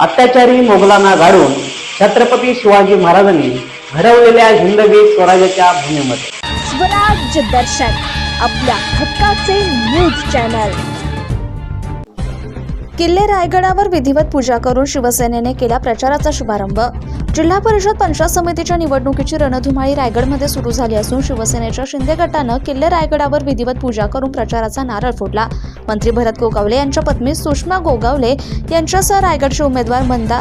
अत्याचारी मोगलांना गाडून छत्रपती शिवाजी महाराजांनी घडवलेल्या हिंदवी स्वराज्याच्या भूमीमध्ये स्वराज्य दर्शन आपल्या हक्काचे न्यूज चॅनल। किल्ले रायगडावर विधिवत पूजा करून शिवसेनेने केला प्रचाराचा शुभारंभ। जिल्हा परिषद पंचायत समितीच्या निवडणुकीची रणधुमाळी रायगडमध्ये सुरू झाली असून शिवसेनेच्या शिंदे गटानं किल्ले रायगडावर विधिवत पूजा करून प्रचाराचा नारळ फोडला। मंत्री भरत गोगावले यांच्या पत्नी सुषमा गोगावले यांच्यासह रायगडचे उमेदवार मंदा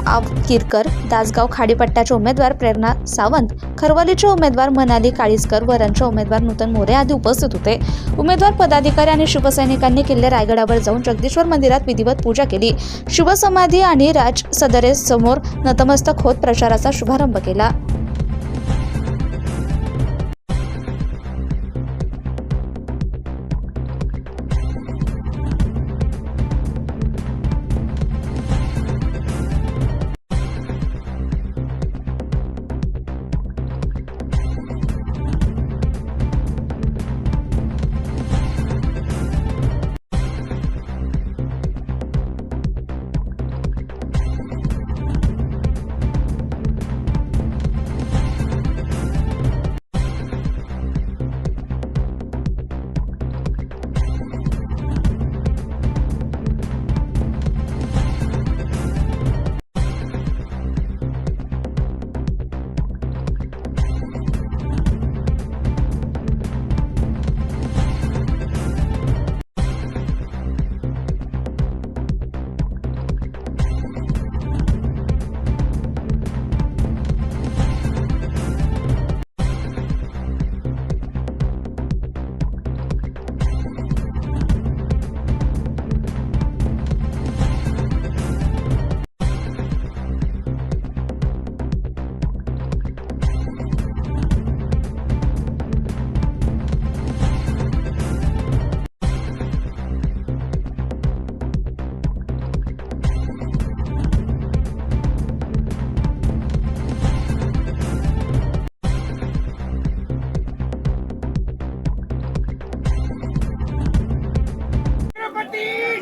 आवकिरकर, दासगाव खाडीपट्ट्याचे उमेदवार प्रेरणा सावंत, खरवलीचे उमेदवार मनाली काळीसकर, वरणचे उमेदवार नूतन मोरे आदी उपस्थित होते। उमेदवार पदाधिकारी आणि शिवसैनिकांनी किल्ले रायगडावर जाऊन जगदीश्वर मंदिरात विधिवत पूजा केली। शिवसमाधी आणि राज सदरेसमोर नतमस्तक होत प्रचाराचा शुभारंभ केला।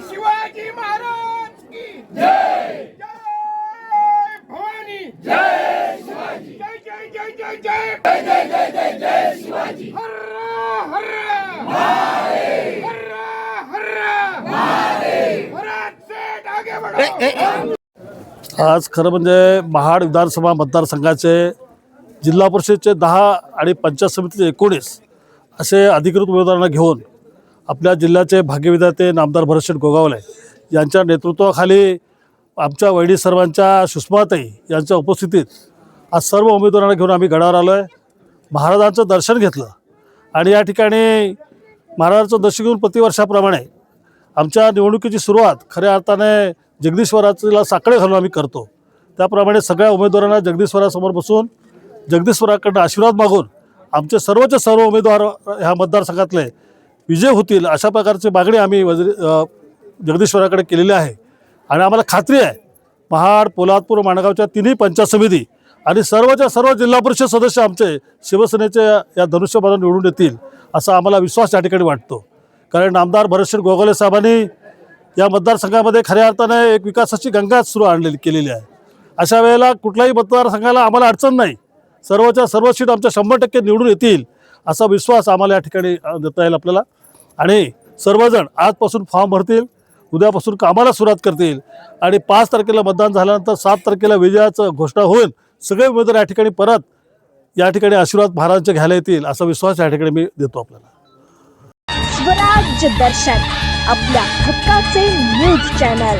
शिवाजी महाराज की जय, जय भवानी, जय शिवाजी, जय जय जय जय जय जय जय जय जय जय शिवाजी, हर्रा हर्रा महादेव, हर्रा हर्रा महादेव, भारत से आगे बढ़ो। आज खरं म्हणजे महाड विधानसभा मतदारसंघाचे जिल्हा परिषदेचे 10 आणि पंचायत समितीचे 19 असे अधिकृत उमेदवारांना घेऊन आपल्या जिल्ह्याचे भाग्यविधाते नामदार भरतशेठ गोगावले यांच्या नेतृत्वाखाली आमच्या वैडी सर्वांच्या सुषमाताई यांच्या उपस्थितीत आज सर्व उमेदवारांना घेऊन आम्ही गडावर आलो आहे। महाराजांचं दर्शन घेतलं आणि या ठिकाणी महाराजांचं दर्शन घेऊन प्रतिवर्षाप्रमाणे आमच्या निवडणुकीची सुरुवात खऱ्या अर्थाने जगदीश्वराला साकडे घालून आम्ही करतो। त्याप्रमाणे सगळ्या उमेदवारांना जगदीश्वरासमोर बसून जगदीश्वराकडनं आशीर्वाद मागून आमचे सर्वचे सर्व उमेदवार ह्या मतदारसंघातले विजय होतील अशा प्रकारची मागणी आम्ही जगदीश्वराकडे केलेली आहे। आणि आम्हाला खात्री आहे महाड, पोलादपूर, माणगावच्या तिन्ही पंचायत समिती आणि सर्वच्या सर्व जिल्हा परिषद सदस्य आमचे शिवसेनेचे या धनुष्यबाणावर निवडून येतील असा आम्हाला विश्वास या ठिकाणी वाटतो। कारण नामदार भरतशेठ गोगावले साहेबांनी या मतदारसंघामध्ये खऱ्या अर्थाने एक विकासाची गंगा केलेली आहे। अशा वेळेला कुठल्याही मतदारसंघाला आम्हाला अडचण नाही, सर्वच्या सर्व सीट आमच्या 100% निवडून येतील असा विश्वास आम्हाला या ठिकाणी देता येईल आपल्याला। आणि सर्वजण आजपासून फॉर्म भरतील, उद्यापासून कामाला सुरुवात करतील आणि 5 तारखेला मतदान झाल्यानंतर 7 तारखेला विजयाचं घोषणा होईल। सगळे उमेदवार या ठिकाणी परत या ठिकाणी आशीर्वाद महाराजांचे घ्यायला येतील असा विश्वास या ठिकाणी मी देतो आपल्याला। स्वराज्य दर्शन आपल्या हक्काचे न्यूज चॅनल।